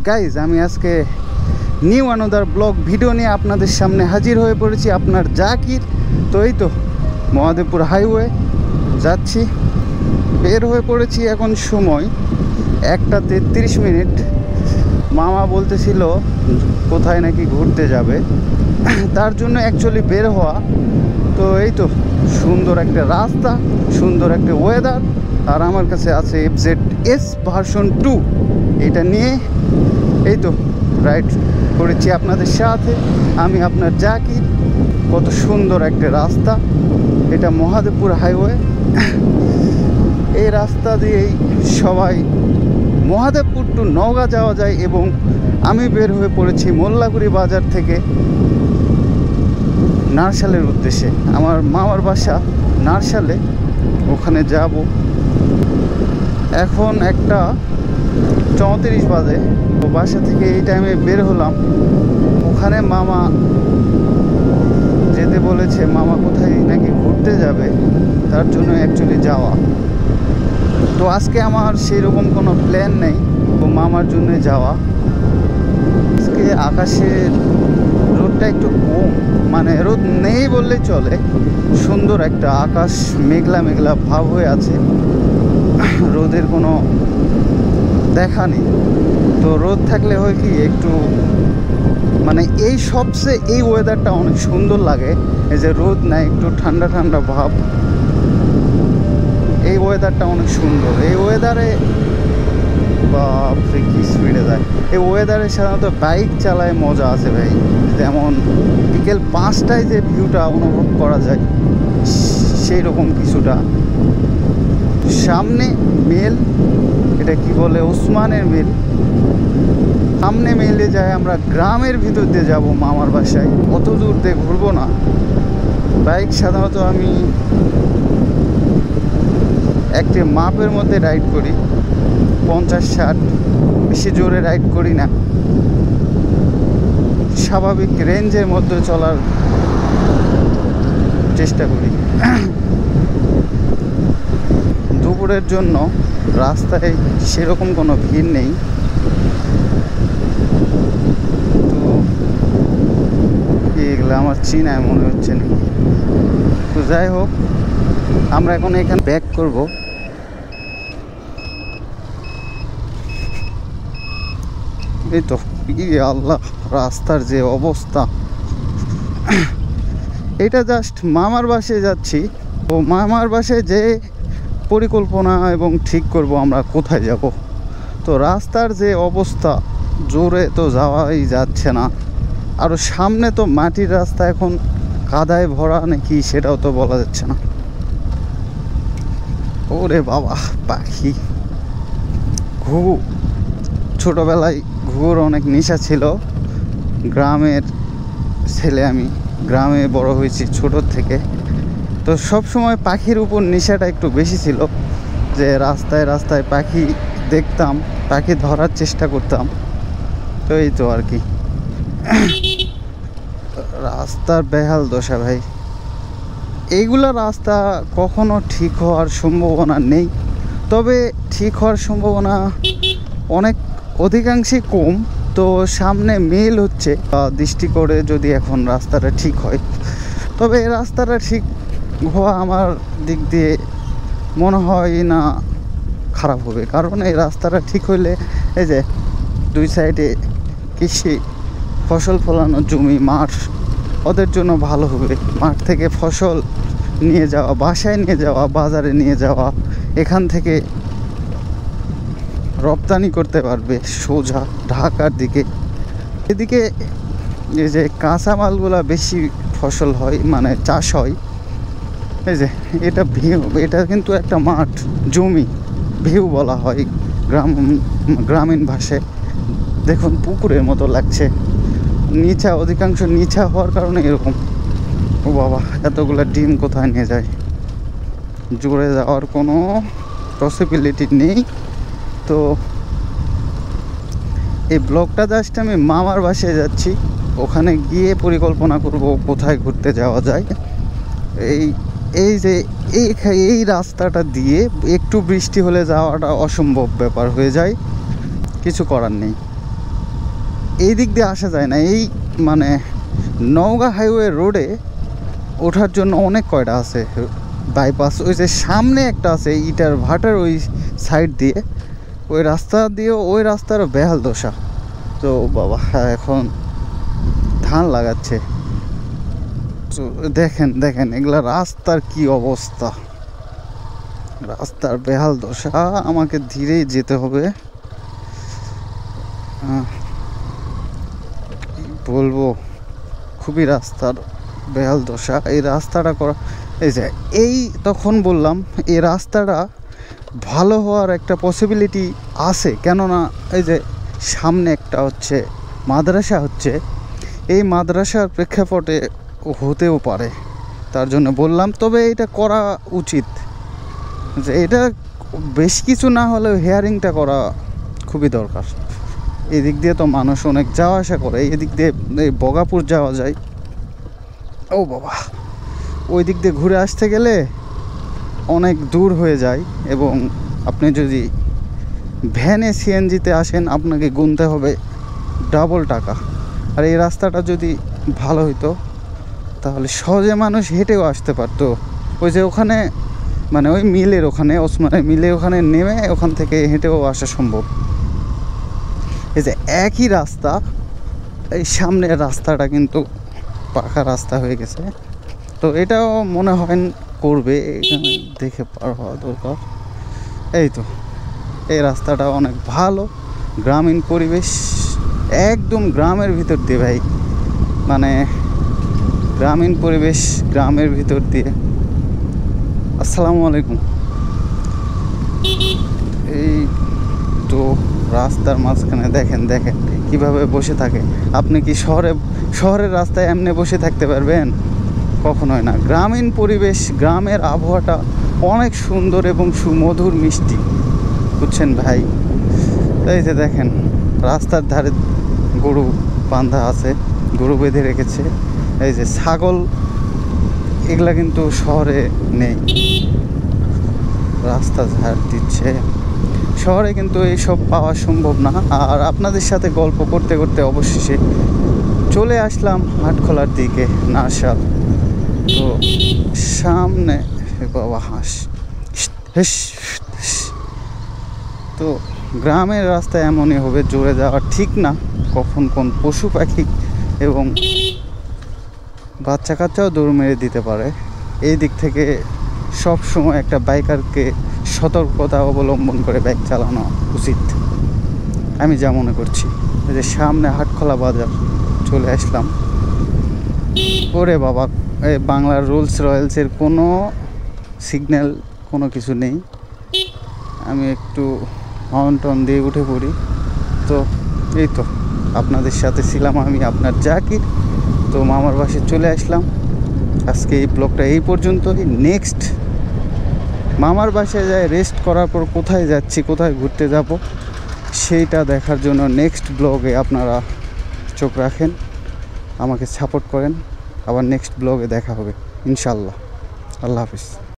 Guys আমি আজকে new another blog video নিয়ে আপনাদের সামনে হাজির হয়ে পড়েছি, আপনার জাকির। তো এই তো মহাদেবপুর হাইওয়ে যাচ্ছি, বের হয়ে পড়েছি। এখন সময় 1:33। মামা বলতেছিল কোথায় নাকি ঘুরতে যাবে, তার জন্য অ্যাকচুয়ালি বের হওয়া। তো এই তো সুন্দর একটা রাস্তা, সুন্দর একটা ওয়েদার, আর আমার কাছে আছে FZS ভার্সন 2। এটা নিয়ে এই তো রাইড করেছি আপনাদের সাথে, আমি আপনার জাকির। কত সুন্দর একটা রাস্তা, এটা মহাদেবপুর হাইওয়ে। এই রাস্তা দিয়েই সবাই মহাদেবপুর টু নওগাঁ যাওয়া যায়, এবং আমি বের হয়ে পড়েছি মোল্লাগুড়ি বাজার থেকে নারশালের উদ্দেশ্যে। আমার মামার বাসা নারশালে, ওখানে যাব। এখন 1:34 বাজে। তো বাসা থেকে এই টাইমে বের হলাম। ওখানে মামা যেতে বলেছে, মামা কোথায় নাকি ঘুরতে যাবে, তার জন্য অ্যাকচুয়ালি যাওয়া। তো আজকে আমার সেই রকম কোনো প্ল্যান নেই, তো মামার জন্য যাওয়া। আজকে আকাশের রোদটা একটু কম, মানে রোদ নেই বললেই চলে। সুন্দর একটা আকাশ, মেঘলা মেঘলা ভাব হয়ে আছে, রোদের কোনো দেখা নেই। তো রোদ থাকলে হয় কি, একটু মানে এই সবচেয়ে এই ওয়েদারটা অনেক সুন্দর লাগে। এই যে রোদ নাই, একটু ঠান্ডা ঠান্ডা ভাব, এই ওয়েদারটা অনেক সুন্দর। এই ওয়েদারে বাপরে কি স্পিডে যায়। এই ওয়েদারে সাধারণত বাইক চালায় মজা আছে ভাই। যেমন বিকেল 5টায় যে ভিউটা অনুভব করা যায়, সেই রকম কিছুটা। সামনে মেল, এটা কি বলে, ওসমানের মেল। সামনে মেলে যায়, আমরা গ্রামের ভিতর দিয়ে যাব মামার বাসায়। অত দূর দিয়ে ঘুরবো না। বাইক সাধারণত আমি একটি মাপের মধ্যে রাইড করি, 50-60, বেশি জোরে রাইড করি না। স্বাভাবিক রেঞ্জের মধ্যে চলার চেষ্টা করি। দুপুরের জন্য রাস্তায় সেরকম কোনো ভিড় নেই। তো এগুলো আমার চিনায় মনে হচ্ছে নাকি। তো যাই হোক, আমরা এখন এখানে ব্যাক করব। এই তো আল্লাহ, রাস্তার যে অবস্থা। এটা জাস্ট মামার বাসায় যাচ্ছি। তো মামার বাসায় যে পরিকল্পনা এবং ঠিক করব আমরা কোথায় যাব। তো রাস্তার যে অবস্থা, জোরে তো যাওয়াই যাচ্ছে না। আরও সামনে তো মাটির রাস্তা, এখন কাদায় ভরা নাকি সেটাও তো বলা যাচ্ছে না। ওরে বাবা, পাখি, ঘুঘু। ছোটোবেলায় ঘুঘুর অনেক নেশা ছিল। গ্রামের ছেলে আমি, গ্রামে বড় হয়েছি ছোটোর থেকে। তো সব সময় পাখির উপর নেশাটা একটু বেশি ছিল, যে রাস্তায় রাস্তায় পাখি দেখতাম, পাখি ধরার চেষ্টা করতাম। তো এই তো আর কি। রাস্তার বেহাল দশা ভাই। এইগুলা রাস্তা কখনো ঠিক হওয়ার সম্ভাবনা নেই, তবে ঠিক হওয়ার সম্ভাবনা অনেক অধিকাংশই কম। তো সামনে মেল হচ্ছে, দৃষ্টি করে যদি এখন রাস্তাটা ঠিক হয়, তবে এই রাস্তাটা ঠিক হওয়া আমার দিক দিয়ে মনে হয় না খারাপ হবে। কারণ এই রাস্তাটা ঠিক হইলে এই যে দুই সাইডে কৃষি ফসল ফলানোর জমি, মাঠ, ওদের জন্য ভালো হবে। মাঠ থেকে ফসল নিয়ে যাওয়া, বাসায় নিয়ে যাওয়া, বাজারে নিয়ে যাওয়া, এখান থেকে রপ্তানি করতে পারবে সোজা ঢাকার দিকে। এদিকে এই যে কাঁচামালগুলা বেশি ফসল হয়, মানে চাষ হয়। এই যে এটা ভিউ, এটা কিন্তু একটা মাঠ, জমি, ভিউ বলা হয় গ্রামীণ ভাষায়। দেখুন পুকুরের মতো লাগছে, নিচা, অধিকাংশ নিচা হওয়ার কারণে এরকম। ও বাবা, এতগুলা ডিম কোথায় নিয়ে যায়। জোরে যাওয়ার কোনো পসিবিলিটি নেই। তো এই ব্লগটা জাস্ট আমি মামার বাসায় যাচ্ছি, ওখানে গিয়ে পরিকল্পনা করব কোথায় ঘুরতে যাওয়া যায়। এই যে এই রাস্তাটা দিয়ে একটু বৃষ্টি হলে যাওয়াটা অসম্ভব ব্যাপার হয়ে যায়, কিছু করার নেই। এই দিক দিয়ে আসা যায় না। এই মানে নওগাঁ হাইওয়ে রোডে ওঠার জন্য অনেক কয়টা আছে বাইপাস। ওই যে সামনে একটা আছে ইটার ভাটার ওই সাইড দিয়ে, ওই রাস্তা দিয়েও ওই রাস্তারও বেহাল দশা। তো বাবা এখন ধান লাগাচ্ছে। তো দেখেন দেখেন এগুলা রাস্তার কি অবস্থা, রাস্তার বেহাল দশা। আমাকে ধীরেই যেতে হবে। কি বলবো, খুবই রাস্তার বেহাল দশা। এই রাস্তাটা করা, এই যে এই তখন বললাম এই রাস্তাটা ভালো হওয়ার একটা পসিবিলিটি আছে, কেননা এই যে সামনে একটা হচ্ছে মাদ্রাসা হচ্ছে, এই মাদ্রাসার প্রেক্ষাপটে হতেও পারে, তার জন্য বললাম। তবে এটা করা উচিত, যে এটা বেশ কিছু না হলেও হেয়ারিংটা করা খুবই দরকার। এদিক দিয়ে তো মানুষ অনেক যাওয়া আসা করে, এদিক দিয়ে এই বগাপুর যাওয়া যায়। ও বাবা, ওই দিক দিয়ে ঘুরে আসতে গেলে অনেক দূর হয়ে যায়, এবং আপনি যদি ভ্যানে সিএনজিতে আসেন আপনাকে গুনতে হবে ডাবল টাকা। আর এই রাস্তাটা যদি ভালো হইতো তাহলে সহজে মানুষ হেঁটেও আসতে পারতো। ওই যে ওখানে মানে ওই মিলের ওখানে, ওসমানের মিলে ওখানে নেমে ওখান থেকে হেঁটেও আসা সম্ভব। এই যে একই রাস্তা, এই সামনের রাস্তাটা কিন্তু পাকা রাস্তা হয়ে গেছে। তো এটাও মনে হয় করবে, এখানে দেখে পার হওয়া দরকার। এই তো এই রাস্তাটা অনেক ভালো, গ্রামীণ পরিবেশ, একদম গ্রামের ভিতর দিয়ে ভাই, মানে গ্রামীণ পরিবেশ গ্রামের ভিতর দিয়ে। আসসালামু আলাইকুম। এই তো রাস্তার মাঝখানে দেখেন দেখেন কিভাবে বসে থাকে। আপনি কি শহরের রাস্তায় এমনি বসে থাকতে পারবেন? কখনোই না। গ্রামীণ পরিবেশ, গ্রামের আবহাওয়াটা অনেক সুন্দর এবং সুমধুর মিষ্টি, বুঝছেন ভাই। এই যে দেখেন রাস্তার ধারে গরু বাঁধা আছে, গরু বেঁধে রেখেছে। এই যে ছাগল, এগুলা কিন্তু শহরে নেই, রাস্তা ঝাড় দিচ্ছে। শহরে কিন্তু এইসব পাওয়া সম্ভব না। আর আপনাদের সাথে গল্প করতে করতে অবশেষে চলে আসলাম হাটখোলার দিকে, নার্সাল। তো সামনে বাবা হাঁস, তো গ্রামের রাস্তা এমনই হবে, জোরে যাওয়া ঠিক না, কখন কোন পশু পাখি এবং বাচ্চা কাচ্চাও দৌড় মেরে দিতে পারে। এই দিক থেকে সব সময় একটা বাইকারকে সতর্কতা অবলম্বন করে বাইক চালানো উচিত, আমি যা মনে করছি। এই যে সামনে হাটখোলা বাজার চলে আসলাম। ওরে বাবা, এই বাংলার রুলস রয়েলসের কোনো সিগন্যাল কোনো কিছু নেই। আমি একটু হর্ন টর্ন দিয়ে উঠে পড়ি। তো এই তো আপনাদের সাথে ছিলাম আমি, আপনার জাকির। তো মামার বাসায় চলে আসলাম। আজকে এই ব্লগটা এই পর্যন্তই। নেক্সট মামার বাসায় যাই রেস্ট করার পর কোথায় যাচ্ছি, কোথায় ঘুরতে যাব, সেইটা দেখার জন্য নেক্সট ব্লগে আপনারা চোখ রাখেন, আমাকে সাপোর্ট করেন। আবার নেক্সট ব্লগে দেখা হবে ইনশাল্লাহ। আল্লাহ হাফিজ।